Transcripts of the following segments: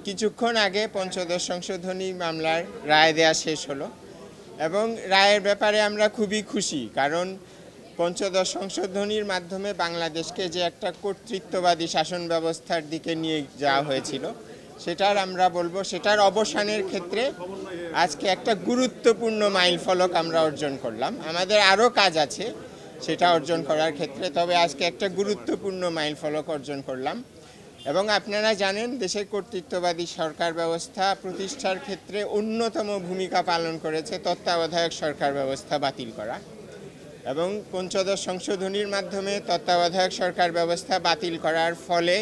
কিছুক্ষণ আগে পঞ্চদশ সংশোধনী মামলার রায় দেয়া শেষ হলো এবং রায়ের ব্যাপারে আমরা খুবই খুশি, কারণ পঞ্চদশ সংশোধনীর মাধ্যমে বাংলাদেশকে যে একটা কর্তৃত্ববাদী শাসন ব্যবস্থার দিকে নিয়ে যাওয়া হয়েছিল সেটার অবসানের ক্ষেত্রে আজকে একটা গুরুত্বপূর্ণ মাইলফলক আমরা অর্জন করলাম। আমাদের আরও কাজ আছে সেটা অর্জন করার ক্ষেত্রে, তবে আজকে একটা গুরুত্বপূর্ণ মাইলফলক অর্জন করলাম। এবং আপনারা জানেন, দেশের কর্তৃত্ববাদী সরকার ব্যবস্থা প্রতিষ্ঠার ক্ষেত্রে অন্যতম ভূমিকা পালন করেছে তত্ত্বাবধায়ক সরকার ব্যবস্থা বাতিল করা। এবং পঞ্চদশ সংশোধনীর মাধ্যমে তত্ত্বাবধায়ক সরকার ব্যবস্থা বাতিল করার ফলে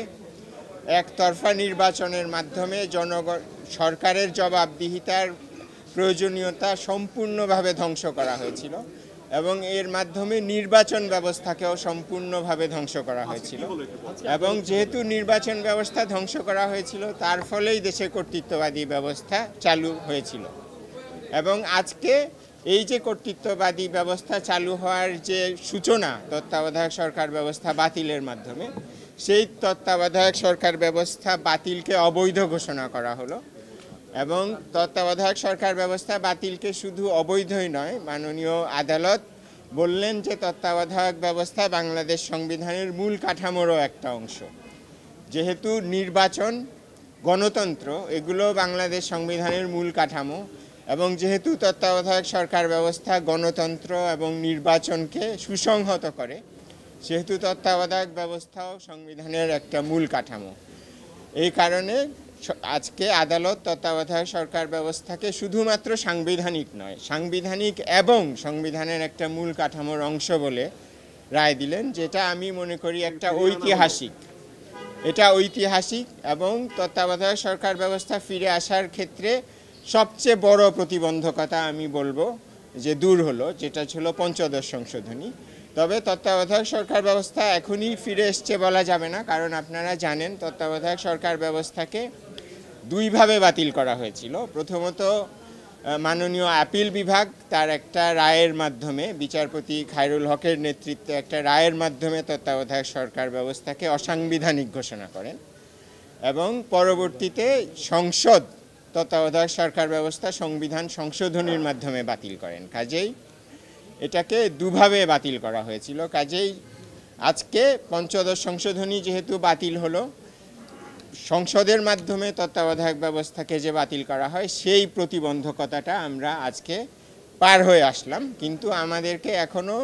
একতরফা নির্বাচনের মাধ্যমে সরকারের জবাবদিহিতার প্রয়োজনীয়তা সম্পূর্ণভাবে ধ্বংস করা হয়েছিল এবং এর মাধ্যমে নির্বাচন ব্যবস্থাকেও সম্পূর্ণভাবে ধ্বংস করা হয়েছিল। এবং যেহেতু নির্বাচন ব্যবস্থা ধ্বংস করা হয়েছিল, তার ফলেই দেশে কর্তৃত্ববাদী ব্যবস্থা চালু হয়েছিল। এবং আজকে এই যে কর্তৃত্ববাদী ব্যবস্থা চালু হওয়ার যে সূচনা তত্ত্বাবধায়ক সরকার ব্যবস্থা বাতিলের মাধ্যমে, সেই তত্ত্বাবধায়ক সরকার ব্যবস্থা বাতিলকে অবৈধ ঘোষণা করা হলো। এবং তত্ত্বাবধায়ক সরকার ব্যবস্থা বাতিলকে শুধু অবৈধই নয়, মাননীয় আদালত বললেন যে তত্ত্বাবধায়ক ব্যবস্থা বাংলাদেশ সংবিধানের মূল কাঠামোরও একটা অংশ। যেহেতু নির্বাচন, গণতন্ত্র এগুলো বাংলাদেশ সংবিধানের মূল কাঠামো, এবং যেহেতু তত্ত্বাবধায়ক সরকার ব্যবস্থা গণতন্ত্র এবং নির্বাচনকে সুসংহত করে, সেহেতু তত্ত্বাবধায়ক ব্যবস্থাও সংবিধানের একটা মূল কাঠামো। এই কারণে আজকে আদালত তত্ত্বাবধায়ক সরকার ব্যবস্থাকে শুধুমাত্র সাংবিধানিক নয়, সাংবিধানিক এবং সংবিধানের একটা মূল কাঠামোর অংশ বলে রায় দিলেন, যেটা আমি মনে করি একটা ঐতিহাসিক। এটা ঐতিহাসিক এবং তত্ত্বাবধায়ক সরকার ব্যবস্থা ফিরে আসার ক্ষেত্রে সবচেয়ে বড় প্রতিবন্ধকতা আমি বলবো যে দূর হলো, যেটা ছিল পঞ্চদশ সংশোধনী। তবে তত্ত্বাবধায়ক সরকার ব্যবস্থা এখনই ফিরে এসছে বলা যাবে না, কারণ আপনারা জানেন তত্ত্বাবধায়ক সরকার ব্যবস্থাকে দুইভাবে বাতিল করা হয়েছিল। প্রথমত, মাননীয় আপিল বিভাগ তার একটা রায়ের মাধ্যমে, বিচারপতি খায়রুল হকের নেতৃত্বে একটা রায়ের মাধ্যমে তত্ত্বাবধায়ক সরকার ব্যবস্থাকে অসাংবিধানিক ঘোষণা করেন এবং পরবর্তীতে সংসদ তত্ত্বাবধায়ক সরকার ব্যবস্থা সংবিধান সংশোধনীর মাধ্যমে বাতিল করেন। কাজেই এটাকে দুভাবে বাতিল করা হয়েছিল। কাজেই আজকে পঞ্চদশ সংশোধনী যেহেতু বাতিল হলো, সংসদের মাধ্যমে তত্ত্বাবধায়ক ব্যবস্থাকে যে বাতিল করা হয়, সেই প্রতিবন্ধকতাটা আমরা আজকে পার হয়ে আসলাম। কিন্তু আমাদেরকে এখনও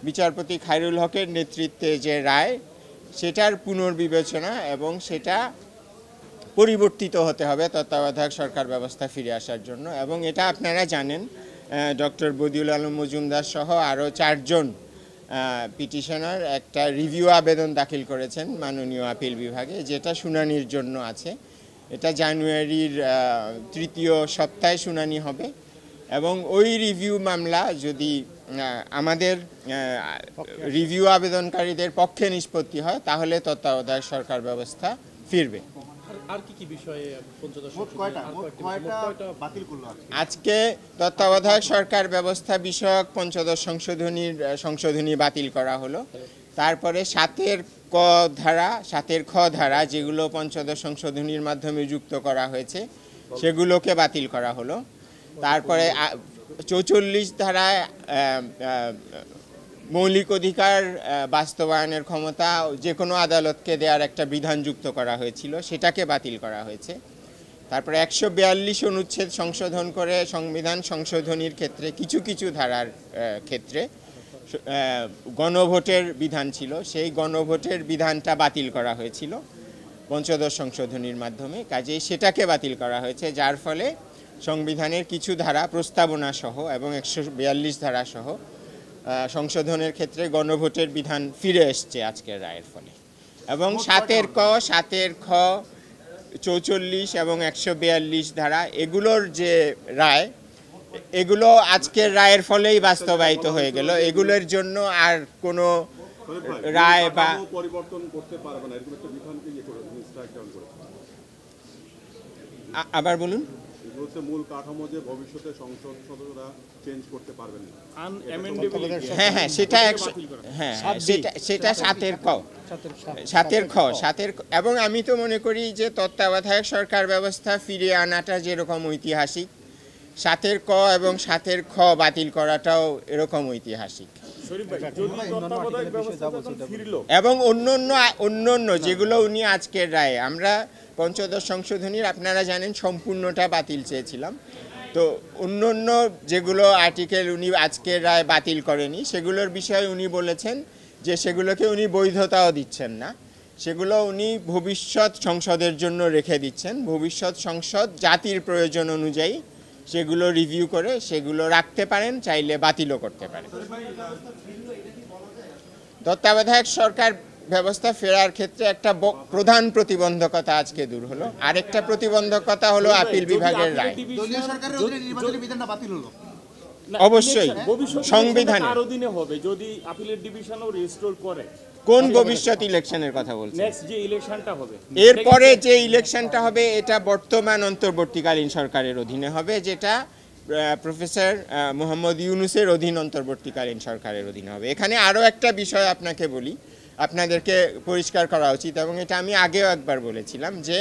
বিচারপতি খায়রুল হকের নেতৃত্বে যে রায়, সেটার পুনর্বিবেচনা এবং সেটা পরিবর্তিত হতে হবে তত্ত্বাবধায়ক সরকার ব্যবস্থা ফিরে আসার জন্য। এবং এটা আপনারা জানেন, ডক্টর বদিউল আলম মজুমদার সহ আরও 4 জন পিটিশনার একটা রিভিউ আবেদন দাখিল করেছেন মাননীয় আপিল বিভাগে, যেটা শুনানির জন্য আছে। এটা জানুয়ারির 3য় সপ্তাহে শুনানি হবে এবং ওই রিভিউ মামলা যদি আমাদের রিভিউ আবেদনকারীদের পক্ষে নিষ্পত্তি হয়, তাহলে তত্ত্বাবধায়ক সরকার ব্যবস্থা ফিরবে। আজকে তত্ত্বাবধায়ক সরকার ব্যবস্থা বিষয়ক পঞ্চদশ সংশোধনী বাতিল করা হলো। তারপরে 7-এর খ ধারা যেগুলো পঞ্চদশ সংশোধনীর মাধ্যমে যুক্ত করা হয়েছে, সেগুলোকে বাতিল করা হলো। তারপরে 44 ধারায় মৌলিক অধিকার বাস্তবায়নের ক্ষমতা যে কোনো আদালতকে দেওয়ার একটা বিধান যুক্ত করা হয়েছিল, সেটাকে বাতিল করা হয়েছে। তারপরে 142 অনুচ্ছেদ সংশোধন করে সংবিধান সংশোধনীর ক্ষেত্রে কিছু কিছু ধারার ক্ষেত্রে গণভোটের বিধান ছিল, সেই গণভোটের বিধানটা বাতিল করা হয়েছিল পঞ্চদশ সংশোধনীর মাধ্যমে। কাজেই সেটাকে বাতিল করা হয়েছে, যার ফলে সংবিধানের কিছু ধারা প্রস্তাবনা সহ এবং 142 ধারা সহ সংশোধনের ক্ষেত্রে গণভোটের বিধান ফিরে এসছে আজকের রায়ের ফলে। এবং 7-এর ক, 7-এর খ, 44 এবং 142 ধারা এগুলোর যে রায়, এগুলো আজকের রায়ের ফলেই বাস্তবায়িত হয়ে গেল। এগুলোর জন্য আর কোনো রায় বা পরিবর্তন করতে পারবে না, এরকম একটা বিধানকে আবার বলুন। মূল কাঠামো যে ভবিষ্যতে সংসদ সদস্যরা চেঞ্জ করতে পারবেন না। হ্যাঁ হ্যাঁ সেটা হ্যাঁ সেটা সাতের খ এবং আমি তো মনে করি যে তত্ত্বাবধায়ক সরকার ব্যবস্থা ফিরিয়ে আনাটা যেরকম ঐতিহাসিক, সাতের ক এবং সাতের খ বাতিল করাটাও এরকম ঐতিহাসিক। এবং অন্য যেগুলো উনি আজকের রায়ে, আমরা পঞ্চদশ সংশোধনীর আপনারা জানেন সম্পূর্ণটা বাতিল চেয়েছিলাম, তো অন্য যেগুলো আর্টিকেল উনি আজকের রায় বাতিল করেনি সেগুলোর বিষয়ে উনি বলেছেন যে সেগুলোকে উনি বৈধতাও দিচ্ছেন না, সেগুলো উনি ভবিষ্যৎ সংসদের জন্য রেখে দিচ্ছেন। ভবিষ্যৎ সংসদ জাতির প্রয়োজন অনুযায়ী সেগুলো রিভিউ করে সেগুলো রাখতে পারেন, চাইলে বাতিলও করতে পারেন। তত্ত্বাবধায়ক সরকার ব্যবস্থা ফেরার ক্ষেত্রে একটা প্রধান প্রতিবন্ধকতা আজকে দূর হলো। আরেকটা প্রতিবন্ধকতা হলো আপিল বিভাগের রায়। অবশ্যই সংবিধানে যদি আপিলের ডিভিশনও রেস্টোর করে, কোন ভবিষ্যৎ ইলেকশনের কথা বলছেন? নেক্সট যে ইলেকশনটা হবে, এরপরে যে ইলেকশনটা হবে এটা বর্তমান অন্তর্বর্তীকালীন সরকারের অধীনে হবে, যেটা প্রফেসর মোহাম্মদ ইউনূসের অধীন অন্তর্বর্তীকালীন সরকারের অধীনে হবে। এখানে আরও একটা বিষয় আপনাকে বলি, আপনাদেরকে পরিষ্কার করা উচিত, এবং এটা আমি আগেও একবার বলেছিলাম যে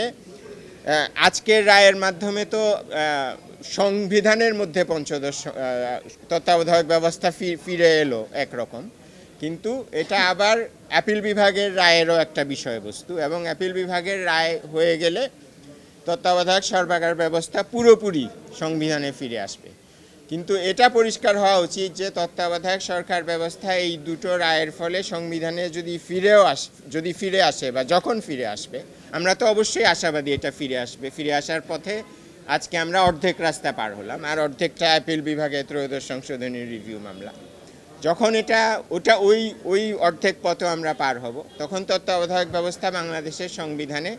আজকের রায়ের মাধ্যমে তো সংবিধানের মধ্যে পঞ্চদশ তত্ত্বাবধায়ক ব্যবস্থা ফিরে এলো একরকম, কিন্তু এটা আবার আপিল বিভাগের রায়েরও একটা বিষয়বস্তু, এবং আপিল বিভাগের রায় হয়ে গেলে তত্ত্বাবধায়ক সরকার ব্যবস্থা পুরোপুরি সংবিধানে ফিরে আসবে। কিন্তু এটা পরিষ্কার হওয়া উচিত যে তত্ত্বাবধায়ক সরকার ব্যবস্থা এই দুটো রায়ের ফলে সংবিধানে যদি ফিরে আসে বা যখন ফিরে আসবে, আমরা তো অবশ্যই আশাবাদী এটা ফিরে আসবে। ফিরে আসার পথে আজকে আমরা অর্ধেক রাস্তা পার হলাম, আর অর্ধেকটা আপিল বিভাগে ত্রয়োদশ সংশোধনীর রিভিউ মামলা। যখন ওই অর্ধেক পথে আমরা পার হব, তখন তত্ত্বাবধায়ক ব্যবস্থা বাংলাদেশের সংবিধানে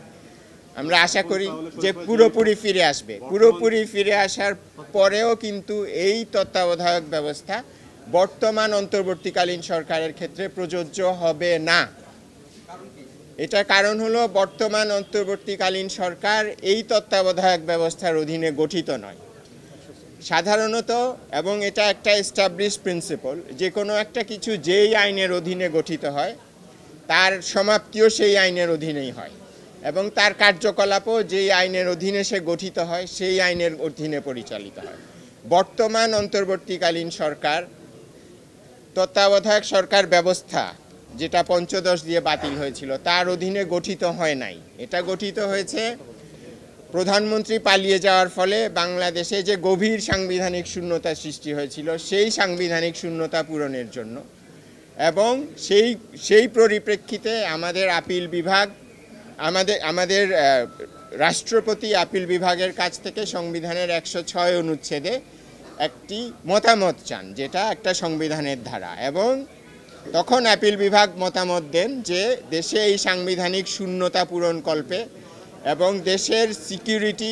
আমরা আশা করি যে পুরোপুরি ফিরে আসবে। পুরোপুরি ফিরে আসার পরেও কিন্তু এই তত্ত্বাবধায়ক ব্যবস্থা বর্তমান অন্তর্বর্তীকালীন সরকারের ক্ষেত্রে প্রযোজ্য হবে না। এটার কারণ হলো বর্তমান অন্তর্বর্তীকালীন সরকার এই তত্ত্বাবধায়ক ব্যবস্থার অধীনে গঠিত নয় সাধারণত, এবং এটা একটা এস্টাবলিশ প্রিন্সিপল, যে কোনো একটা কিছু যেই আইনের অধীনে গঠিত হয় তার সমাপ্তিও সেই আইনের অধীনেই হয়, এবং তার কার্যকলাপও যেই আইনের অধীনে সে গঠিত হয় সেই আইনের অধীনে পরিচালিত হয়। বর্তমান অন্তর্বর্তীকালীন সরকার তত্ত্বাবধায়ক সরকার ব্যবস্থা যেটা পঞ্চদশ দিয়ে বাতিল হয়েছিল তার অধীনে গঠিত হয় নাই। এটা গঠিত হয়েছে প্রধানমন্ত্রী পালিয়ে যাওয়ার ফলে বাংলাদেশে যে গভীর সাংবিধানিক শূন্যতা সৃষ্টি হয়েছিল সেই সাংবিধানিক শূন্যতা পূরণের জন্য, এবং সেই পরিপ্রেক্ষিতে আমাদের আপিল বিভাগ আমাদের রাষ্ট্রপতি আপিল বিভাগের কাছ থেকে সংবিধানের 106 অনুচ্ছেদে একটি মতামত চান, যেটা একটা সংবিধানের ধারা, এবং তখন আপিল বিভাগ মতামত দেন যে দেশে এই সাংবিধানিক শূন্যতা পূরণকল্পে এবং দেশের সিকিউরিটি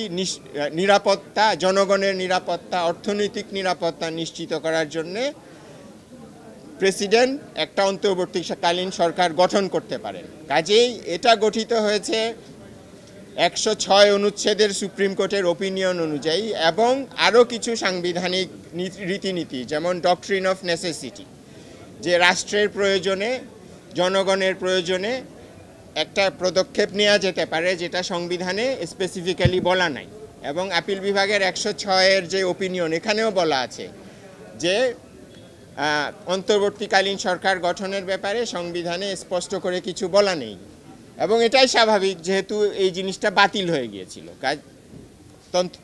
নিরাপত্তা, জনগণের নিরাপত্তা, অর্থনৈতিক নিরাপত্তা নিশ্চিত করার জন্যে প্রেসিডেন্ট একটা অন্তর্বর্তীকালীন সরকার গঠন করতে পারেন। কাজেই এটা গঠিত হয়েছে 106 অনুচ্ছেদের সুপ্রিম কোর্টের ওপিনিয়ন অনুযায়ী, এবং আরও কিছু সাংবিধানিক রীতিনীতি, যেমন ডক্ট্রিন অফ নেসেসিটি, যে রাষ্ট্রের প্রয়োজনে, জনগণের প্রয়োজনে একটা পদক্ষেপ নেওয়া যেতে পারে যেটা সংবিধানে স্পেসিফিক্যালি বলা নাই। এবং আপিল বিভাগের 106-এর যে ওপিনিয়ন, এখানেও বলা আছে যে অন্তর্বর্তীকালীন সরকার গঠনের ব্যাপারে সংবিধানে স্পষ্ট করে কিছু বলা নেই, এবং এটাই স্বাভাবিক যেহেতু এই জিনিসটা বাতিল হয়ে গিয়েছিল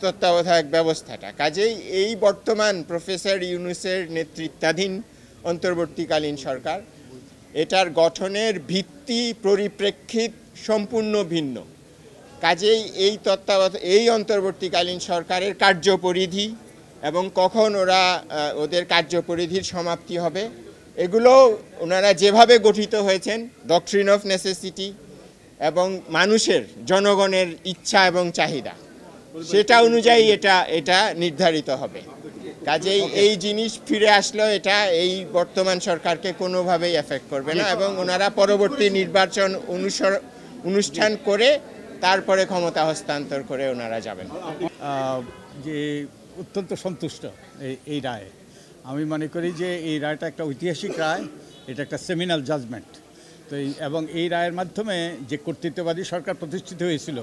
তত্ত্বাবধায়ক ব্যবস্থাটা। কাজেই এই বর্তমান প্রফেসর ইউনূসের নেতৃত্বাধীন অন্তর্বর্তীকালীন সরকার, এটার গঠনের ভিত্তি পরিপ্রেক্ষিত সম্পূর্ণ ভিন্ন। কাজেই এই অন্তর্বর্তীকালীন সরকারের কার্যপরিধি এবং কখন ওদের কার্যপরিধির সমাপ্তি হবে, এগুলো ওনারা যেভাবে গঠিত হয়েছেন ডক্ট্রিন অফ নেসেসিটি এবং মানুষের, জনগণের ইচ্ছা এবং চাহিদা, সেটা অনুযায়ী এটা নির্ধারিত হবে। কাজেই এই জিনিস ফিরে আসলেও এটা এই বর্তমান সরকারকে কোনোভাবেই এফেক্ট করবে না, এবং ওনারা পরবর্তী নির্বাচন অনুষ্ঠান করে তারপরে ক্ষমতা হস্তান্তর করে ওনারা যাবেন। যে অত্যন্ত সন্তুষ্ট এই রায়ে। আমি মনে করি যে এই রায়টা একটা ঐতিহাসিক রায়, এটা একটা সেমিনাল জাজমেন্ট। তো এবং এই রায়ের মাধ্যমে যে কর্তৃত্ববাদী সরকার প্রতিষ্ঠিত হয়েছিল,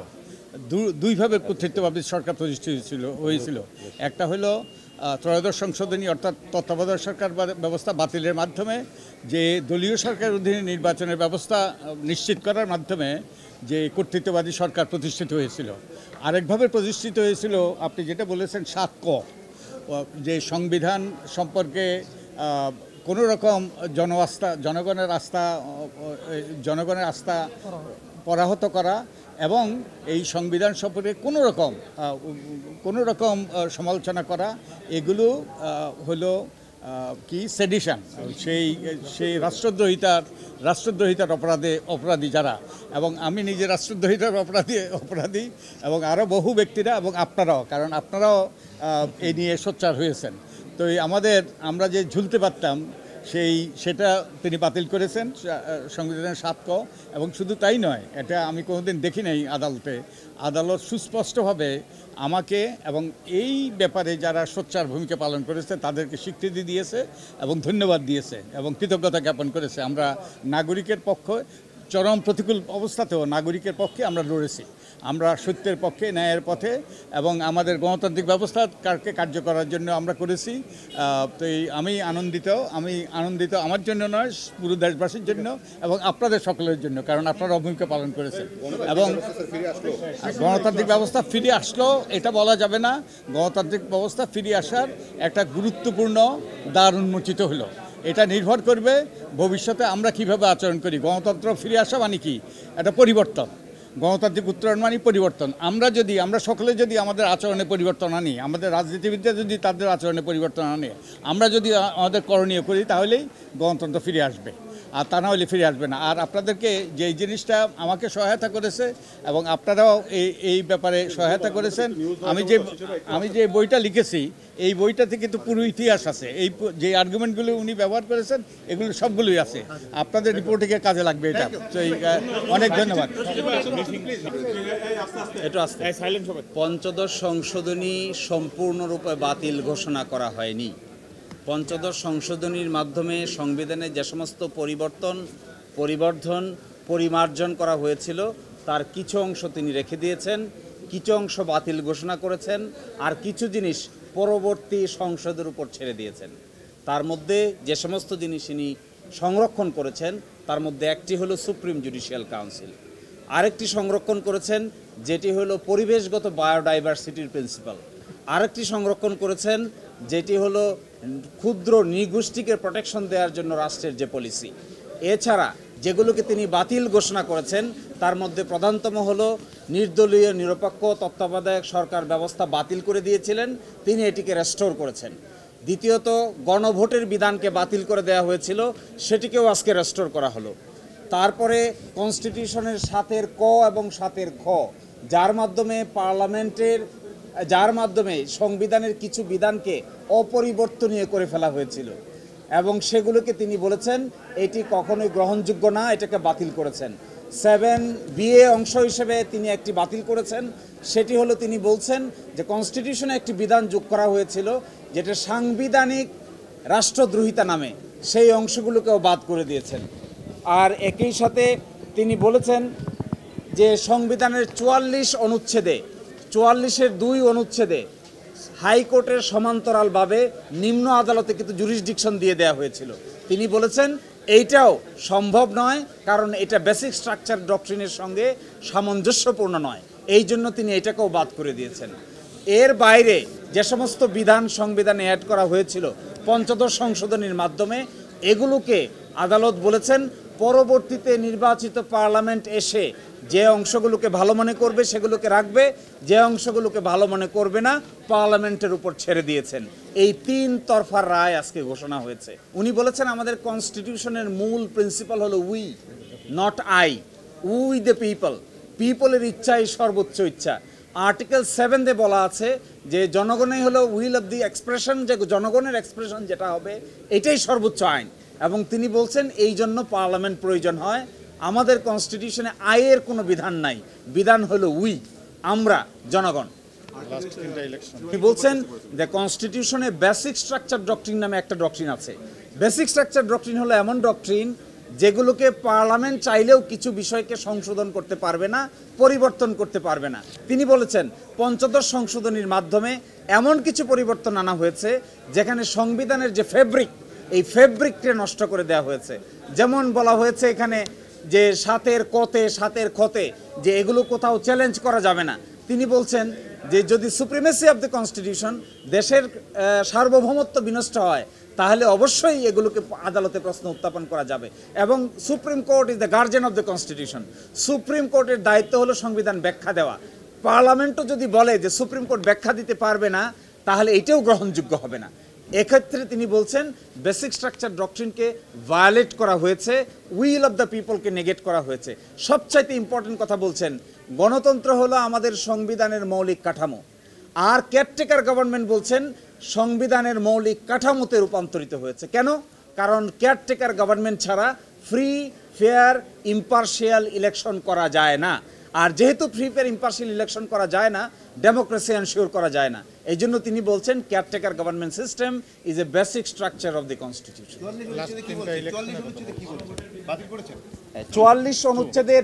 দুইভাবে কর্তৃত্ববাদী সরকার প্রতিষ্ঠিত হয়েছিল। একটা হলো ত্রয়োদশ সংশোধনী, অর্থাৎ তত্ত্বাবধায়ক সরকার ব্যবস্থা বাতিলের মাধ্যমে যে দলীয় সরকারের অধীনে নির্বাচনের ব্যবস্থা নিশ্চিত করার মাধ্যমে যে কর্তৃত্ববাদী সরকার প্রতিষ্ঠিত হয়েছিল। আরেকভাবে প্রতিষ্ঠিত হয়েছিল আপনি যেটা বলেছেন 7 ক, যে সংবিধান সম্পর্কে কোনো রকম জনগণের আস্থা পরাহত করা এবং এই সংবিধান সম্পর্কে কোনো রকম সমালোচনা করা, এগুলো হলো কি সেডিশন, সেই রাষ্ট্রদ্রোহিতার অপরাধী যারা, এবং আমি নিজে রাষ্ট্রদ্রোহিতার অপরাধী এবং আরও বহু ব্যক্তিরা, এবং আপনারাও, কারণ আপনারাও এই নিয়ে সোচ্চার হয়েছেন। তো আমরা যে ঝুলতে পারতাম সেটা তিনি বাতিল করেছেন সংবিধানের 7 ক। এবং শুধু তাই নয়, এটা আমি কোনোদিন দেখি নাই আদালত সুস্পষ্টভাবে আমাকে এবং এই ব্যাপারে যারা সোচ্চার ভূমিকা পালন করেছে তাদেরকে স্বীকৃতি দিয়েছে এবং ধন্যবাদ দিয়েছে এবং কৃতজ্ঞতা জ্ঞাপন করেছে। আমরা নাগরিকের পক্ষে, চরম প্রতিকূল অবস্থাতেও নাগরিকের পক্ষে আমরা লড়েছি। আমরা সত্যের পক্ষে, ন্যায়ের পথে, এবং আমাদের গণতান্ত্রিক ব্যবস্থাকে কার্য করার জন্য আমরা করেছি। তো আমি আনন্দিত আমার জন্য নয়, পুরো দেশবাসীর জন্য এবং আপনাদের সকলের জন্য, কারণ আপনারা ভূমিকা পালন করেছেন। এবং গণতান্ত্রিক ব্যবস্থা ফিরে আসলো এটা বলা যাবে না, গণতান্ত্রিক ব্যবস্থা ফিরে আসার একটা গুরুত্বপূর্ণ দ্বার উন্মোচিত হলো। এটা নির্ভর করবে ভবিষ্যতে আমরা কিভাবে আচরণ করি। গণতন্ত্র ফিরে আসা মানে কি? একটা পরিবর্তন, গণতান্ত্রিক উত্তরণ মানে পরিবর্তন। আমরা সকলে যদি আমাদের আচরণে পরিবর্তন আনি, আমাদের রাজনীতিবিদরা যদি তাদের আচরণে পরিবর্তন আনে, আমরা যদি আমাদের করণীয় করি, তাহলেই গণতন্ত্র ফিরে আসবে, আর তা না হলে ফিরে আসবে না। আর আপনাদেরকে যে জিনিসটা আমাকে সহায়তা করেছে এবং আপনারাও এই ব্যাপারে সহায়তা করেছেন, আমি যে বইটা লিখেছি এই বইটাতে কিন্তু পুরো ইতিহাস আছে। যে আর্গুমেন্টগুলো উনি ব্যবহার করেছেন এগুলো সবগুলোই আছে। আপনাদের রিপোর্টিংয়ে কাজে লাগবে এটা। তো অনেক ধন্যবাদ। পঞ্চদশ সংশোধনী সম্পূর্ণরূপে বাতিল ঘোষণা করা হয়নি। পঞ্চদশ সংশোধনীর মাধ্যমে সংবিধানে যে সমস্ত পরিবর্ধন পরিমার্জন করা হয়েছিল তার কিছু অংশ তিনি রেখে দিয়েছেন, কিছু অংশ বাতিল ঘোষণা করেছেন, আর কিছু জিনিস পরবর্তী সংসদের উপর ছেড়ে দিয়েছেন। তার মধ্যে যে সমস্ত জিনিস তিনি সংরক্ষণ করেছেন তার মধ্যে একটি হলো সুপ্রিম জুডিশিয়াল কাউন্সিল, আরেকটি সংরক্ষণ করেছেন যেটি হলো পরিবেশগত বায়োডাইভার্সিটির প্রিন্সিপাল, আরেকটি সংরক্ষণ করেছেন যেটি হলো ক্ষুদ্র নৃগোষ্ঠীকে প্রোটেকশন দেওয়ার জন্য রাষ্ট্রের যে পলিসি। এছাড়া যেগুলোকে তিনি বাতিল ঘোষণা করেছেন তার মধ্যে প্রধানতম হলো নির্দলীয় নিরপেক্ষ তত্ত্বাবধায়ক সরকার ব্যবস্থা বাতিল করে দিয়েছিলেন, তিনি এটিকে রেস্টোর করেছেন। দ্বিতীয়ত গণভোটের বিধানকে বাতিল করে দেওয়া হয়েছিল, সেটিকেও আজকে রেস্টোর করা হলো। তারপরে কনস্টিটিউশনের 7 ক এবং 7 খ, যার মাধ্যমে সংবিধানের কিছু বিধানকে অপরিবর্তনীয় করে ফেলা হয়েছিল এবং সেগুলোকে তিনি বলেছেন এটি কখনোই গ্রহণযোগ্য না, এটাকে বাতিল করেছেন। 7BA অংশ হিসেবে তিনি একটি বাতিল করেছেন, সেটি হলো তিনি বলছেন যে কনস্টিটিউশনে একটি বিধান যোগ করা হয়েছিল যেটা সাংবিধানিক রাষ্ট্রদ্রোহিতা নামে, সেই অংশগুলোকেও বাদ করে দিয়েছেন। আর একই সাথে তিনি বলেছেন যে সংবিধানের 44-এর 2 অনুচ্ছেদে হাইকোর্টের সমান্তরালভাবে নিম্ন আদালতে কিন্তু জুরিসডিকশন দিয়ে দেওয়া হয়েছিল। তিনি বলেছেন এইটাও সম্ভব নয়, কারণ এটা বেসিক স্ট্রাকচার ডক্ট্রিনের সঙ্গে সামঞ্জস্যপূর্ণ নয়, এই জন্য তিনি এটাকেও বাদ করে দিয়েছেন। এর বাইরে যে সমস্ত বিধান সংবিধানে অ্যাড করা হয়েছিল পঞ্চদশ সংশোধনীর মাধ্যমে, এগুলোকে আদালত বলেছেন পরবর্তীতে নির্বাচিত পার্লামেন্ট এসে যে অংশগুলোকে ভালো মনে করবে সেগুলোকে রাখবে, যে অংশগুলোকে ভালো মনে করবে না পার্লামেন্টের উপর ছেড়ে দিয়েছেন। এই 3 তরফার রায় আজকে ঘোষণা হয়েছে। উনি বলেছেন আমাদের কনস্টিটিউশনের মূল প্রিন্সিপাল হলো we, not I, we the people, পিপলের ইচ্ছাই সর্বোচ্চ ইচ্ছা। আর্টিকেল 7 বলা আছে যে জনগণই হলো উইল অফ দি এক্সপ্রেশন, যে জনগণের এক্সপ্রেশন যেটা হবে এটাই সর্বোচ্চ আইন, এবং তিনি বলছেন এই জন্য পার্লামেন্ট প্রয়োজন হয়। আমাদের কনস্টিটিউশনে আয়ের কোনো বিধান নাই, বিধান হলো উই, আমরা, জনগণ। তিনি বলছেন যে কনস্টিটিউশনে বেসিক স্ট্রাকচার ডক্ট্রিন নামে একটা ডক্ট্রিন আছে। বেসিক স্ট্রাকচার ডক্ট্রিন হলো এমন ডক্ট্রিন যেগুলোকে পার্লামেন্ট চাইলেও কিছু বিষয়কে সংশোধন করতে পারবে না, পরিবর্তন করতে পারবে না। তিনি বলেছেন পঞ্চদশ সংশোধনীর মাধ্যমে এমন কিছু পরিবর্তন আনা হয়েছে যেখানে সংবিধানের যে ফেব্রিক, এই ফেব্রিককে নষ্ট করে দেওয়া হয়েছে। যেমন বলা হয়েছে এখানে যে সাতের কতে, সাতের খতে, যে এগুলো কোথাও চ্যালেঞ্জ করা যাবে না। তিনি বলছেন যে যদি সুপ্রিমেসি অফ দ্য কনস্টিটিউশন, দেশের সার্বভৌমত্ব বিনষ্ট হয়, তাহলে অবশ্যই এগুলোকে আদালতে প্রশ্ন উত্থাপন করা যাবে। এবং supreme court is the guardian of the constitution. Supreme কোর্টের দায়িত্ব হলো সংবিধান ব্যাখ্যা দেওয়া। পার্লামেন্টও যদি বলে যে সুপ্রিম কোর্ট ব্যাখ্যা দিতে পারবে না, তাহলে এটাও গ্রহণযোগ্য হবে না। এক্ষেত্রে তিনি বলছেন বেসিক স্ট্রাকচার ডক্ট্রিনকে ভায়োলেট করা হয়েছে, উইল অফ দ্য পিপলকে নেগেট করা হয়েছে। সবচাইতে ইম্পর্টেন্ট কথা বলছেন, গণতন্ত্র হলো আমাদের সংবিধানের মৌলিক কাঠামো, আর কেয়ারটেকার গভর্নমেন্ট বলছেন সংবিধানের মৌলিক কাঠামোতে রূপান্তরিত হয়েছে। কেন? কারণ কেয়ারটেকার গভর্নমেন্ট ছাড়া ফ্রি, ফেয়ার, ইম্পার্শিয়াল ইলেকশন করা যায় না। আর যেহেতু ফ্রি, ফেয়ার, ইম্পার্শিয়াল ইলেকশন করা যায় না, ডেমোক্রেসি এনশিওর করা যায় না। এই জন্য তিনি বলছেন caretaker government system is a basic structure of the constitution. 44 অনুচ্ছেদের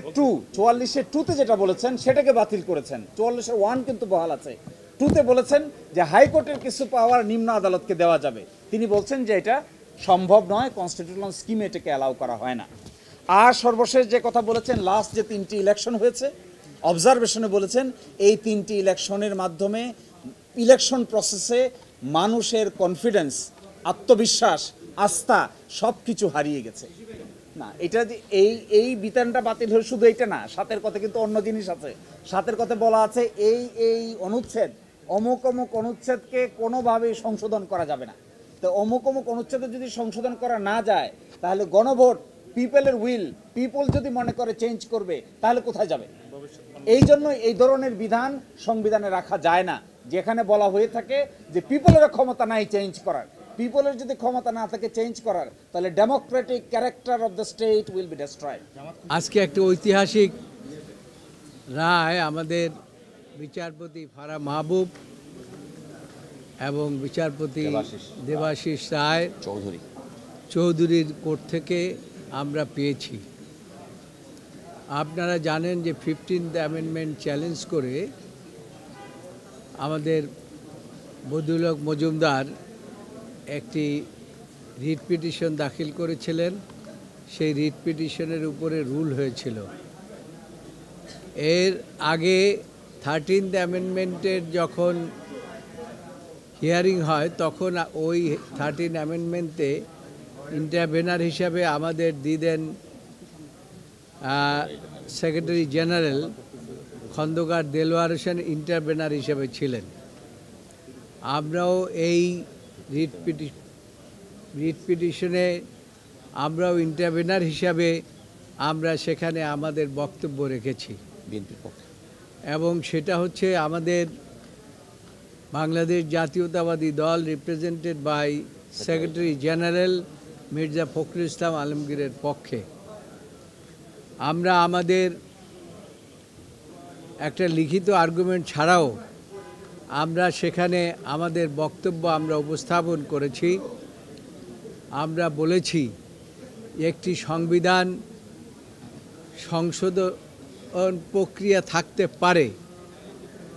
2তে যেটা বলেছেন সেটাকে বাতিল করেছেন। 44-এর 1 কিন্তু বহাল আছে। 2তে বলেছেন যে হাইকোর্টের কিছু পাওয়ার নিম্ন আদালতকে দেওয়া যাবে। তিনি বলছেন যে এটা সম্ভব নয়, কনস্টিটিউশনাল স্কিমে এটাকে অ্যালাউ করা হয় না। আর সর্বশেষ যে কথা বলেছেন, লাস্ট যে 3টি ইলেকশন হয়েছে, অবজারভেশনে বলেছেন এই 3টি ইলেকশনের মাধ্যমে ইলেকশন প্রসেসে মানুষের কনফিডেন্স, আত্মবিশ্বাস, আস্থা সব কিছু হারিয়ে গেছে। না, এটা যে এই বিধানটা বাতিল হয়ে শুধু এইটা না, সাতের কথা কিন্তু অন্য জিনিস আছে। সাতের কথা বলা আছে এই অনুচ্ছেদ, অমুক অমুক অনুচ্ছেদকে কোনোভাবেই সংশোধন করা যাবে না। তো অমুক অমুক অনুচ্ছেদে যদি সংশোধন করা না যায়, তাহলে গণভোট, পিপলের উইল, পিপল যদি মনে করে চেঞ্জ করবে, তাহলে কোথায় যাবে? এই জন্য এই ধরনের বিধান সংবিধানে রাখা যায় না, যেখানে বলা হয়ে থাকে যে পিপলের ক্ষমতা নাই চেঞ্জ করার। পিপলের যদি ক্ষমতা না থাকে চেঞ্জ করার, তাহলে Democratic character of the state will be destroyed. আজকে একটা ঐতিহাসিক রায় আমাদের বিচারপতি ফারা মাহবুব এবং বিচারপতি দেবাশিস রায় চৌধুরীর কোর্ট থেকে আমরা পেয়েছি। আপনারা জানেন যে 15th অ্যামেন্ডমেন্ট চ্যালেঞ্জ করে আমাদের বদিউল হক মজুমদার একটি রিট পিটিশন দাখিল করেছিলেন। সেই রিট পিটিশনের উপরে রুল হয়েছিল। এর আগে 13th অ্যামেন্ডমেন্টের যখন হিয়ারিং হয়, তখন ওই 13 অ্যামেন্ডমেন্টে ইন্টারভেনার হিসাবে আমাদের দিদেন secretary general Khandakar Delwar Hossain intervener হিসেবে ছিলেন। আমরাও এই রিট পিটিশনে আমরাও ইন্টারভেনার হিসাবে আমরা সেখানে আমাদের বক্তব্য রেখেছি বিএনপির পক্ষে, এবং সেটা হচ্ছে আমাদের Bangladesh Jatiyatabadi Dal represented by secretary general Mirza Fakhrul Islam আলমগীরের পক্ষে। আমরা আমাদের একটা লিখিত আর্গুমেন্ট ছাড়াও আমরা সেখানে আমাদের বক্তব্য আমরা উপস্থাপন করেছি। আমরা বলেছি একটি সংবিধান সংশোধন প্রক্রিয়া থাকতে পারে।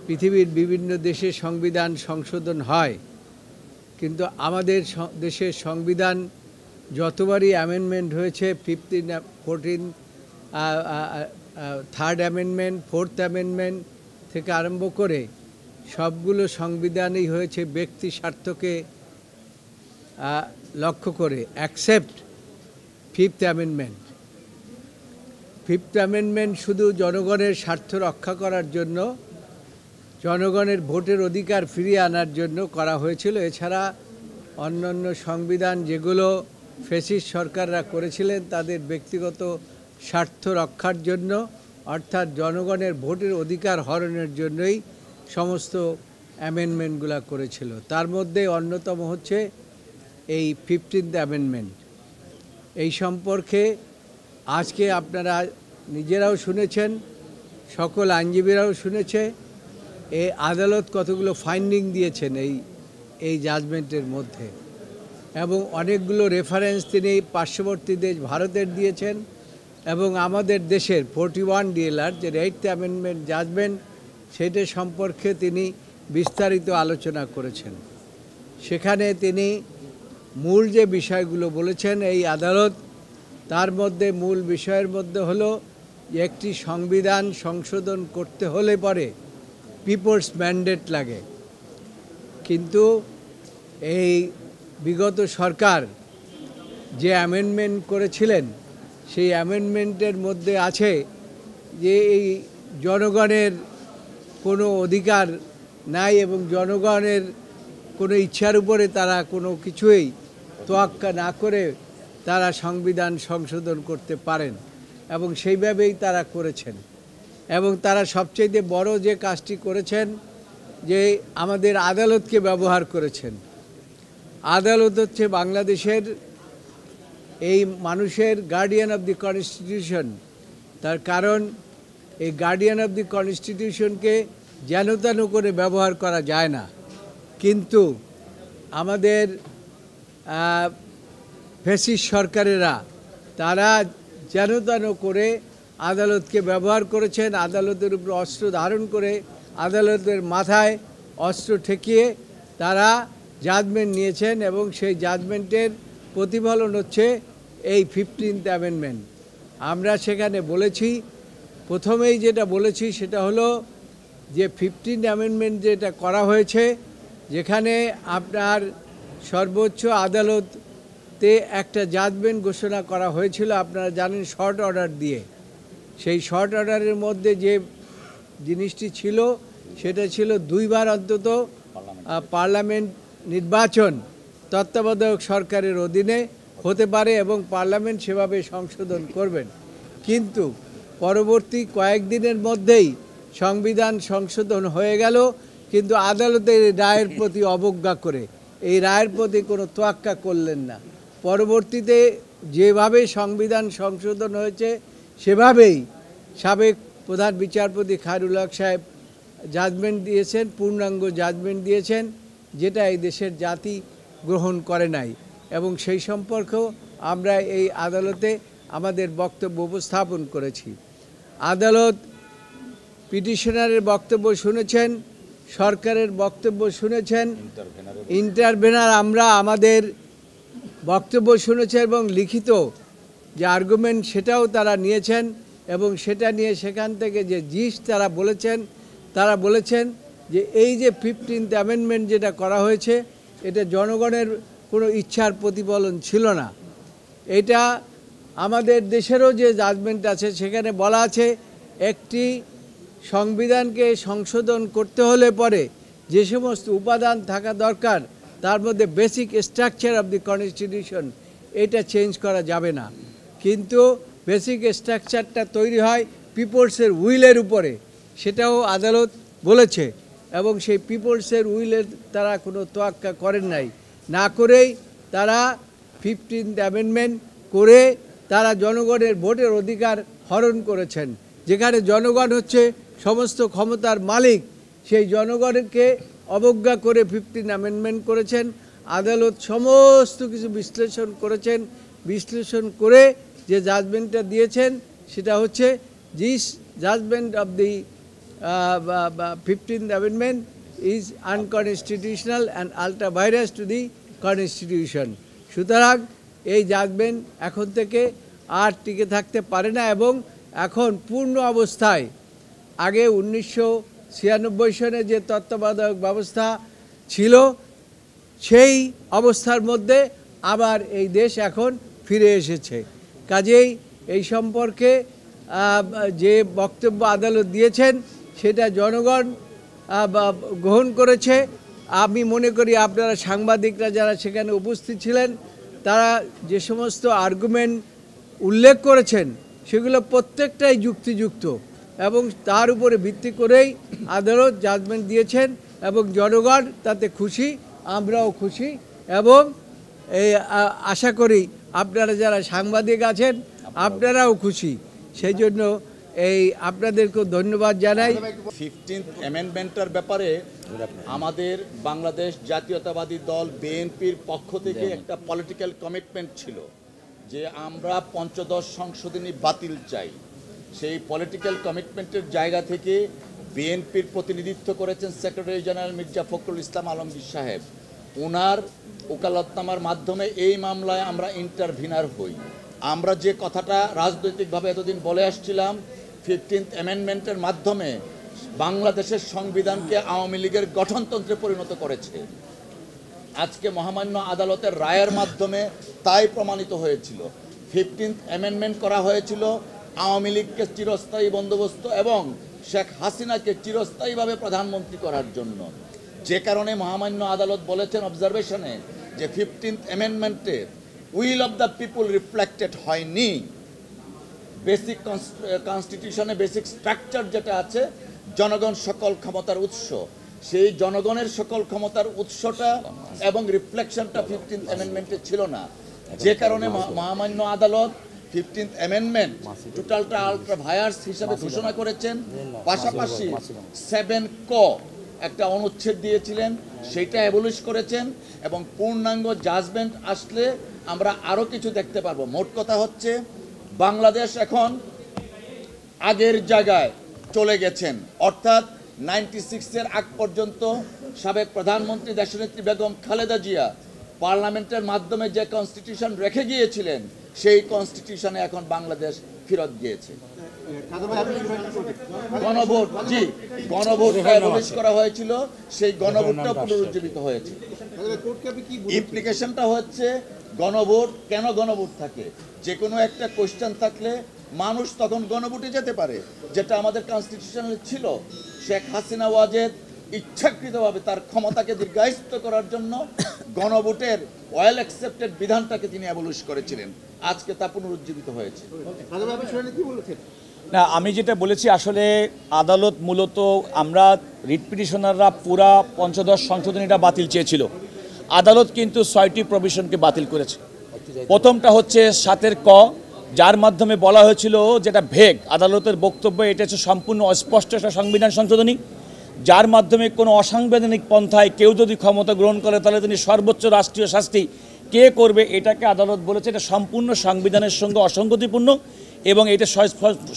পৃথিবীর বিভিন্ন দেশে সংবিধান সংশোধন হয়, কিন্তু আমাদের দেশের সংবিধান যতবারই অ্যামেন্ডমেন্ট হয়েছে, 15, 14, 3rd অ্যামেন্ডমেন্ট, 4th অ্যামেন্ডমেন্ট থেকে আরম্ভ করে সবগুলো সংবিধানই হয়েছে ব্যক্তি স্বার্থকে লক্ষ্য করে, accept 5th amendment. 5th amendment শুধু জনগণের স্বার্থ রক্ষা করার জন্য, জনগণের ভোটের অধিকার ফিরিয়ে আনার জন্য করা হয়েছিল। এছাড়া অন্যান্য সংবিধান যেগুলো ফ্যাসিস্ট সরকাররা করেছিলেন, তাদের ব্যক্তিগত স্বার্থ রক্ষার জন্য, অর্থাৎ জনগণের ভোটের অধিকার হরণের জন্যই সমস্ত অ্যামেন্ডমেন্টগুলো করেছিল। তার মধ্যে অন্যতম হচ্ছে এই 15th অ্যামেন্ডমেন্ট। এই সম্পর্কে আজকে আপনারা নিজেরাও শুনেছেন, সকল আইনজীবীরাও শুনেছে, এই আদালত কতগুলো ফাইন্ডিং দিয়েছেন এই জাজমেন্টের মধ্যে, এবং অনেকগুলো রেফারেন্স তিনি পার্শ্ববর্তী দেশ ভারতের দিয়েছেন, এবং আমাদের দেশের 41 DLR যে 8th অ্যামেন্ডমেন্ট জাজমেন্ট সেটা সম্পর্কে তিনি বিস্তারিত আলোচনা করেছেন। সেখানে তিনি মূল যে বিষয়গুলো বলেছেন এই আদালত, তার মধ্যে মূল বিষয়ের মধ্যে হলো যে একটি সংবিধান সংশোধন করতে হলে পরে পিপলস ম্যান্ডেট লাগে, কিন্তু এই বিগত সরকার যে অ্যামেন্ডমেন্ট করেছিলেন সেই অ্যামেন্ডমেন্টের মধ্যে আছে যে এই জনগণের কোনো অধিকার নাই এবং জনগণের কোনো ইচ্ছার উপরে তারা কোনো কিছুই তোয়াক্কা না করে তারা সংবিধান সংশোধন করতে পারেন, এবং সেইভাবেই তারা করেছেন। এবং তারা সবচেয়ে বড় যে কাজটি করেছেন যে আমাদের আদালতকে ব্যবহার করেছেন। আদালত হচ্ছে বাংলাদেশের এই মানুষের গার্ডিয়ান অফ দি কনস্টিটিউশন। তার কারণ এই গার্ডিয়ান অফ দি কনস্টিটিউশনকে যেন তেন করে ব্যবহার করা যায় না, কিন্তু আমাদের ফ্যাসিস্ট সরকারেরা তারা যেন তেন করে আদালতকে ব্যবহার করেছেন। আদালতের উপর অস্ত্র ধারণ করে আদালতের মাথায় অস্ত্র ঠেকিয়ে তারা জাজমেন্ট নিয়েছেন, এবং সেই জাজমেন্টের প্রতিফলন হচ্ছে এই 15th অ্যামেন্ডমেন্ট। আমরা সেখানে বলেছি, প্রথমেই যেটা বলেছি সেটা হলো যে 15th অ্যামেন্ডমেন্ট যেটা করা হয়েছে, যেখানে আপনার সর্বোচ্চ আদালতে একটা জাজমেন্ট ঘোষণা করা হয়েছিল, আপনারা জানেন, শর্ট অর্ডার দিয়ে। সেই শর্ট অর্ডারের মধ্যে যে জিনিসটি ছিল সেটা ছিল 2 বার অন্তত পার্লামেন্ট নির্বাচন তত্ত্বাবধায়ক সরকারের অধীনে হতে পারে এবং পার্লামেন্ট সেভাবে সংশোধন করবেন। কিন্তু পরবর্তী কয়েকদিনের মধ্যেই সংবিধান সংশোধন হয়ে গেল, কিন্তু আদালতের রায়ের প্রতি অবজ্ঞা করে এই রায়ের প্রতি কোনো তোয়াক্কা করলেন না। পরবর্তীতে যেভাবে সংবিধান সংশোধন হয়েছে সেভাবেই সাবেক প্রধান বিচারপতি খায়রুল হক সাহেব জাজমেন্ট দিয়েছেন, পূর্ণাঙ্গ জাজমেন্ট দিয়েছেন, যেটা এই দেশের জাতি গ্রহণ করে নাই। এবং সেই সম্পর্কেও আমরা এই আদালতে আমাদের বক্তব্য উপস্থাপন করেছি। আদালত পিটিশনারের বক্তব্য শুনেছেন, সরকারের বক্তব্য শুনেছেন, ইন্টারভেনার আমরা আমাদের বক্তব্য শুনেছেন, এবং লিখিত যে আর্গুমেন্ট সেটাও তারা নিয়েছেন, এবং সেটা নিয়ে সেখান থেকে যে জিস তারা বলেছেন যে এই যে 15th অ্যামেন্ডমেন্ট যেটা করা হয়েছে এটা জনগণের কোনো ইচ্ছার প্রতিফলন ছিল না। এটা আমাদের দেশেরও যে জাজমেন্ট আছে সেখানে বলা আছে একটি সংবিধানকে সংশোধন করতে হলে পরে যে সমস্ত উপাদান থাকা দরকার তার মধ্যে basic structure of the constitution এটা চেঞ্জ করা যাবে না, কিন্তু বেসিক স্ট্রাকচারটা তৈরি হয় পিপলসের উইলের উপরে, সেটাও আদালত বলেছে। এবং সেই পিপলসের উইলের তারা কোনো তোয়াক্কা করেন নাই, না করেই তারা 15th অ্যামেন্ডমেন্ট করে তারা জনগণের ভোটের অধিকার হরণ করেছেন। যেখানে জনগণ হচ্ছে সমস্ত ক্ষমতার মালিক, সেই জনগণকে অবজ্ঞা করে 15th অ্যামেন্ডমেন্ট করেছেন। আদালত সমস্ত কিছু বিশ্লেষণ করেছেন, বিশ্লেষণ করে যে জাজমেন্টটা দিয়েছেন সেটা হচ্ছে this judgement of the 15th amendment is unconstitutional and ultra vires to the constitution. সুতরাং এই জাজমেন্ট এখন থেকে আর টিকে থাকতে পারে না, এবং এখন পূর্ণ অবস্থায় আগে 1996 সনে যে তত্ত্বাবধায়ক ব্যবস্থা ছিল সেই অবস্থার মধ্যে আবার এই দেশ এখন ফিরে এসেছে। কাজেই এই সম্পর্কে যে বক্তব্য আদালত দিয়েছেন সেটা জনগণ গ্রহণ করেছে। আমি মনে করি আপনারা সাংবাদিকরা যারা সেখানে উপস্থিত ছিলেন তারা যে সমস্ত আর্গুমেন্ট উল্লেখ করেছেন সেগুলো প্রত্যেকটাই যুক্তিযুক্ত, এবং তার উপরে ভিত্তি করেই আদালত জাজমেন্ট দিয়েছেন, এবং জনগণ তাতে খুশি, আমরাও খুশি। এবং এই আশা করি আপনারা যারা সাংবাদিক আছেন আপনারাও খুশি। সেই জন্য এই আপনাদেরকেও ধন্যবাদ জানাই। 15th অ্যামেন্ডমেন্টের ব্যাপারে আমাদের বাংলাদেশ জাতীয়তাবাদী দল বিএনপির পক্ষ থেকে একটা পলিটিক্যাল কমিটমেন্ট ছিল যে আমরা পঞ্চদশ সংশোধনী বাতিল চাই। সেই পলিটিক্যাল কমিটমেন্টের জায়গা থেকে বিএনপির প্রতিনিধিত্ব করেছেন সেক্রেটারি জেনারেল মির্জা ফখরুল ইসলাম আলমগীর সাহেব। ওনার ওকালতনামার মাধ্যমে এই মামলায় আমরা ইন্টারভিনার হই। আমরা যে কথাটা রাজনৈতিকভাবে এতদিন বলে আসছিলাম 15th অ্যামেন্ডমেন্টের মাধ্যমে বাংলাদেশের সংবিধানকে আওয়ামী লীগের গঠনতন্ত্রে পরিণত করেছে। আজকে মহামান্য আদালতের রায়ের মাধ্যমে তাই প্রমাণিত হয়েছিল। 15th অ্যামেন্ডমেন্ট করা হয়েছিল আওয়ামী লীগকে চিরস্থায়ী বন্দোবস্ত এবং শেখ হাসিনাকে চিরস্থায়ীভাবে প্রধানমন্ত্রী করার জন্য, যে কারণে মহামান্য আদালত বলেছেন অবজারভেশনে যে 15th অ্যামেন্ডমেন্টে will of the people reflected হয়নি। বেসিক কনস্টিটিউশনে বেসিক স্ট্রাকচার যেটা আছে জনগণ সকল ক্ষমতার উৎস, সেই জনগণের সকল ক্ষমতার উৎসটা এবং রিফ্লেকশনটা 15th অ্যামেন্ডমেন্টে ছিল না, যে কারণে মহামান্য আদালত 15th অ্যামেন্ডমেন্ট টোটালটা আলট্রা ভায়ার্স হিসাবে ঘোষণা করেছেন। পাশাপাশি 7 ক একটা অনুচ্ছেদ দিয়েছিলেন, সেইটা অ্যাবলিশ করেছেন এবং পূর্ণাঙ্গ জাজমেন্ট আসলে আমরা আরও কিছু দেখতে পারবো। মোট কথা হচ্ছে বাংলাদেশ এখন আগের জায়গায় চলে গেছেন, অর্থাৎ 96-এর আগ পর্যন্ত সাবেক প্রধানমন্ত্রী দেশনেত্রী বেগম খালেদা জিয়া পার্লামেন্টের মাধ্যমে যে কনস্টিটিউশন রেখে গিয়েছিলেন সেই কনস্টিটিউশনে এখন বাংলাদেশ ফেরত গিয়েছে। গণভোট, জি, গণভোটটা অ্যাবলিশ করা হয়েছিল, সেই গণভোটটা পুনরুজ্জীবিত হয়েছে। ইমপ্লিকেশনটা হচ্ছে গণভোট কেন গণভোট থাকে, যে কোনো একটা কোশ্চেন থাকলে মানুষ তখন গণভোটে যেতে পারে, যেটা আমাদের কনস্টিটিউশনে ছিল। শেখ হাসিনা ওয়াজেদ ইচ্ছাকৃতভাবে তার ক্ষমতাকে দীর্ঘায়িত করার জন্য গণভোটের ওয়েল অ্যাকসেপ্টেড বিধানটাকে তিনি অ্যাবলিশ করেছিলেন, আজকে তা পুনরুজ্জীবিত হয়েছে। না, আমি যেটা বলেছি আসলে আদালত মূলত আমরা রিট পিটিশনাররা পুরা পঞ্চদশ সংশোধনীটা বাতিল চেয়েছিল। আদালত কিন্তু 6টি প্রভিশনকে বাতিল করেছে। প্রথমটা হচ্ছে 7 ক, যার মাধ্যমে বলা হয়েছিল, যেটা ভেগ আদালতের বক্তব্য, এটা হচ্ছে সম্পূর্ণ অস্পষ্ট একটা সংবিধান সংশোধনী, যার মাধ্যমে কোনো অসাংবিধানিক পন্থায় কেউ যদি ক্ষমতা গ্রহণ করে তাহলে তিনি সর্বোচ্চ রাষ্ট্রীয় শাস্তি কে করবে, এটাকে আদালত বলেছে এটা সম্পূর্ণ সংবিধানের সঙ্গে অসঙ্গতিপূর্ণ এবং এটা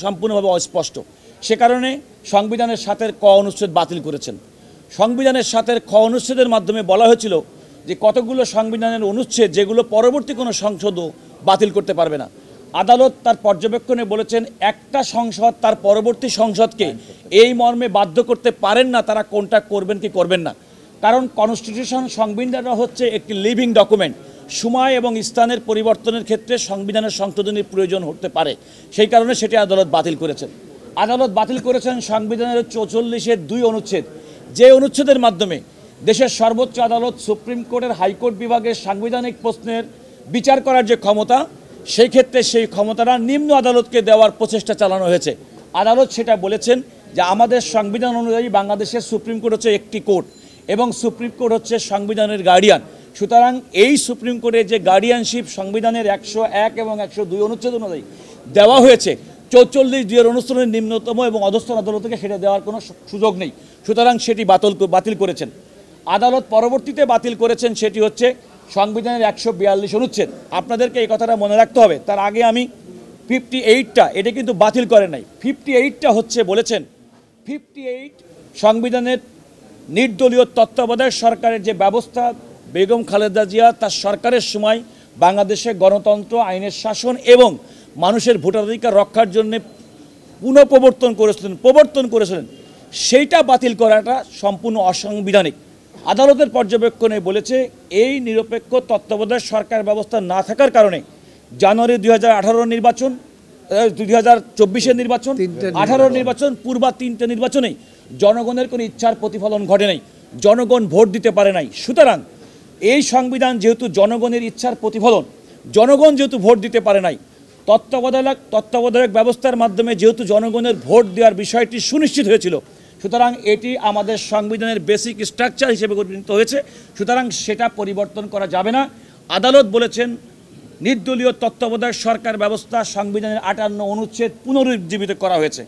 সম্পূর্ণভাবে অস্পষ্ট। সে কারণে সংবিধানের 7 ক অনুচ্ছেদ বাতিল করেছেন। সংবিধানের 7 খ অনুচ্ছেদের মাধ্যমে বলা হয়েছিল যে কতগুলো সংবিধানের অনুচ্ছেদ যেগুলো পরবর্তী কোনো সংসদও বাতিল করতে পারবে না। আদালত তার পর্যবেক্ষণে বলেছেন একটা সংসদ তার পরবর্তী সংসদকে এই মর্মে বাধ্য করতে পারেন না তারা কোনটা করবেন কি করবেন না, কারণ কনস্টিটিউশন সংবিধানটা হচ্ছে একটি লিভিং ডকুমেন্ট। সময় এবং স্থানের পরিবর্তনের ক্ষেত্রে সংবিধানের সংশোধনীর প্রয়োজন হতে পারে, সেই কারণে সেটি আদালত বাতিল করেছেন। আদালত বাতিল করেছেন সংবিধানের 44-এর 2 অনুচ্ছেদ, যে অনুচ্ছেদের মাধ্যমে দেশের সর্বোচ্চ আদালত সুপ্রিম কোর্টের হাইকোর্ট বিভাগের সাংবিধানিক প্রশ্নের বিচার করার যে ক্ষমতা, সেই ক্ষেত্রে সেই ক্ষমতাটা নিম্ন আদালতকে দেওয়ার প্রচেষ্টা চালানো হয়েছে। আদালত সেটা বলেছেন যে আমাদের সংবিধান অনুযায়ী বাংলাদেশের সুপ্রিম কোর্ট হচ্ছে একটি কোর্ট এবং সুপ্রিম কোর্ট হচ্ছে সংবিধানের গার্ডিয়ান। সুতরাং এই সুপ্রিম কোর্টের যে গার্ডিয়ানশিপ সংবিধানের 101 এবং 102 অনুচ্ছেদ অনুযায়ী দেওয়া হয়েছে, 44 অনুচ্ছেদের নিম্নতম এবং অধস্তন আদালতকে সেটা দেওয়ার কোনো সুযোগ নেই। সুতরাং সেটি বাতিল করেছেন। আদালত পরবর্তীতে বাতিল করেছেন সেটি হচ্ছে সংবিধানের 142 অনুচ্ছেদ। আপনাদেরকে এই কথাটা মনে রাখতে হবে। তার আগে আমি 58টা এটা কিন্তু বাতিল করে নাই। 58টা হচ্ছে বলেছেন 58 সংবিধানের নির্দলীয় তত্ত্বাবধায়ক সরকারের যে ব্যবস্থা, বেগম খালেদা জিয়া তার সরকারের সময় বাংলাদেশে গণতন্ত্র, আইনের শাসন এবং মানুষের ভোটাধিকার রক্ষার জন্য প্রবর্তন করেছিলেন, সেইটা বাতিল করাটা সম্পূর্ণ অসাংবিধানিক। আদালতের পর্যবেক্ষণে বলেছে এই নিরপেক্ষ তত্ত্বাবধায়ক সরকার ব্যবস্থা না থাকার কারণে জানুয়ারি 2018 নির্বাচন, 2024-এর নির্বাচন, 18 নির্বাচন, পূর্বা 3টে নির্বাচনেই জনগণের কোনো ইচ্ছার প্রতিফলন ঘটে নাই, জনগণ ভোট দিতে পারে নাই। সুতরাং এই সংবিধান যেহেতু জনগণের ইচ্ছার প্রতিফলন, জনগণ যেহেতু ভোট দিতে পারে নাই, তত্ত্বাবধায়ক ব্যবস্থার মাধ্যমে যেহেতু জনগণের ভোট দেওয়ার বিষয়টি সুনিশ্চিত হয়েছিল, সুতরাং এটি আমাদের সংবিধানের বেসিক স্ট্রাকচার হিসেবে পরিণত হয়েছে। সুতরাং সেটা পরিবর্তন করা যাবে না। আদালত বলেছেন নির্দলীয় তত্ত্বাবধায়ক সরকার ব্যবস্থা সংবিধানের 58 অনুচ্ছেদ পুনরুজ্জীবিত করা হয়েছে।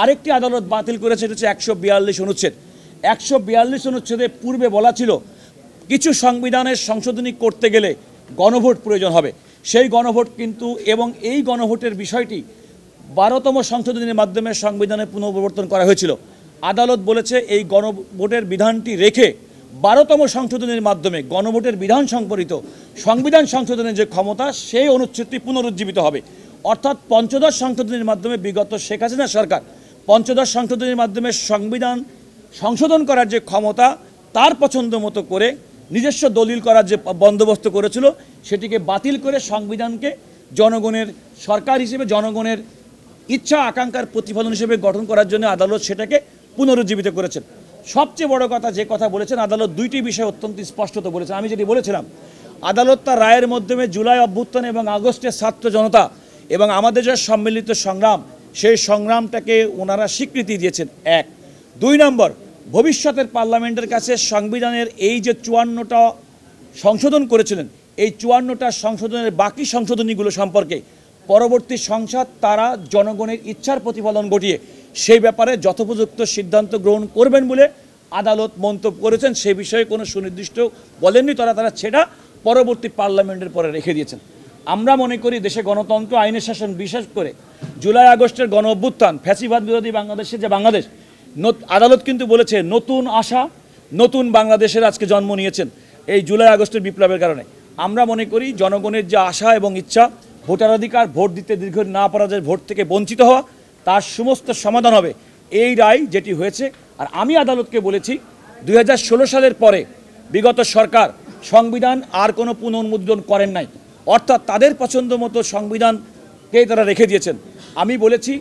আরেকটি আদালত বাতিল করেছে, এটা হচ্ছে 142 অনুচ্ছেদ। 142 অনুচ্ছেদে পূর্বে বলা ছিল কিছু সংবিধানের সংশোধনী করতে গেলে গণভোট প্রয়োজন হবে। সেই গণভোট কিন্তু এবং এই গণভোটের বিষয়টি 12তম সংশোধনীর মাধ্যমে সংবিধানে পুনঃপ্রবর্তন করা হয়েছিল। আদালত বলেছে এই গণভোটের বিধানটি রেখে 12তম সংশোধনীর মাধ্যমে গণভোটের বিধান সম্পর্কিত সংবিধান সংশোধনের যে ক্ষমতা সেই অনুচ্ছেদটি পুনরুজ্জীবিত হবে। অর্থাৎ পঞ্চদশ সংশোধনীর মাধ্যমে বিগত শেখ হাসিনা সরকার পঞ্চদশ সংশোধনীর মাধ্যমে সংবিধান সংশোধন করার যে ক্ষমতা তার পছন্দ মতো করে নিজস্ব দলিল করার যে বন্দোবস্ত করেছিল সেটিকে বাতিল করে সংবিধানকে জনগণের সরকার হিসেবে জনগণের ইচ্ছা আকাঙ্ক্ষার প্রতিফলন হিসেবে গঠন করার জন্য আদালত সেটাকে পুনরুজ্জীবিত করেছেন। সবচেয়ে বড় কথা যে কথা বলেছেন আদালত দুইটি বিষয় অত্যন্ত স্পষ্টত বলেছেন। আমি যেটি বলেছিলাম, আদালত তার রায়ের মাধ্যমে জুলাই অভ্যুত্থান এবং আগস্টের ছাত্র জনতা এবং আমাদের যে সম্মিলিত সংগ্রাম সেই সংগ্রামটাকে ওনারা স্বীকৃতি দিয়েছেন। 1 2 নম্বর, ভবিষ্যতের পার্লামেন্টের কাছে সংবিধানের এই যে 54টা সংশোধন করেছিলেন এই 54টা সংশোধনের বাকি সংশোধনীগুলো সম্পর্কে পরবর্তী সংসদ তারা জনগণের ইচ্ছার প্রতিফলন ঘটিয়ে সেই ব্যাপারে যথোপযুক্ত সিদ্ধান্ত গ্রহণ করবেন বলে আদালত মন্তব্য করেছেন। সেই বিষয়ে কোনো সুনির্দিষ্ট বলেননি, তারা সেটা পরবর্তী পার্লামেন্টের পরে রেখে দিয়েছেন। আমরা মনে করি দেশে গণতন্ত্র আইনের শাসন, বিশেষ করে জুলাই আগস্টের গণ অভ্যুত্থান ফ্যাসিবাদ বিরোধী বাংলাদেশের যে বাংলাদেশ, আদালত কিন্তু বলেছে নতুন আশা নতুন বাংলাদেশের আজকে জন্ম নিয়েছেন এই জুলাই আগস্টের বিপ্লবের কারণে। আমরা মনে করি জনগণের যে আশা এবং ইচ্ছা, ভোটাধিকার, ভোট দিতে দীর্ঘ না পারা যায়, ভোট থেকে বঞ্চিত হওয়া, তার সমস্ত সমাধান হবে এই রায় যেটি হয়েছে। আর আমি আদালতকে বলেছি 2016 সালের পরে বিগত সরকার সংবিধান আর কোনো পুনর্মুদ্রণ করেন নাই, অর্থাৎ তাদের পছন্দ মতো সংবিধানকেই তারা রেখে দিয়েছেন। আমি বলেছি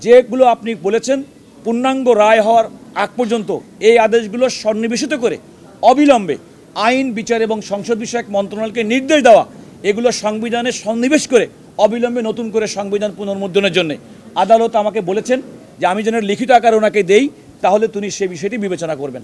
যেগুলো আপনি বলেছেন পূর্ণাঙ্গ রায় হওয়ার আগ পর্যন্ত এই আদেশগুলো সন্নিবেশিত করে অবিলম্বে আইন, বিচার এবং সংসদ বিষয়ক মন্ত্রণালয়কে নির্দেশ দেওয়া, এগুলো সংবিধানে সন্নিবেশ করে অবিলম্বে নতুন করে সংবিধান পুনর্মুদ্রণের জন্য আদালত আমাকে বলেছেন যে আমি যেন লিখিত আকারে ওনাকে দেই, তাহলে তিনি সেই বিষয়টি বিবেচনা করবেন।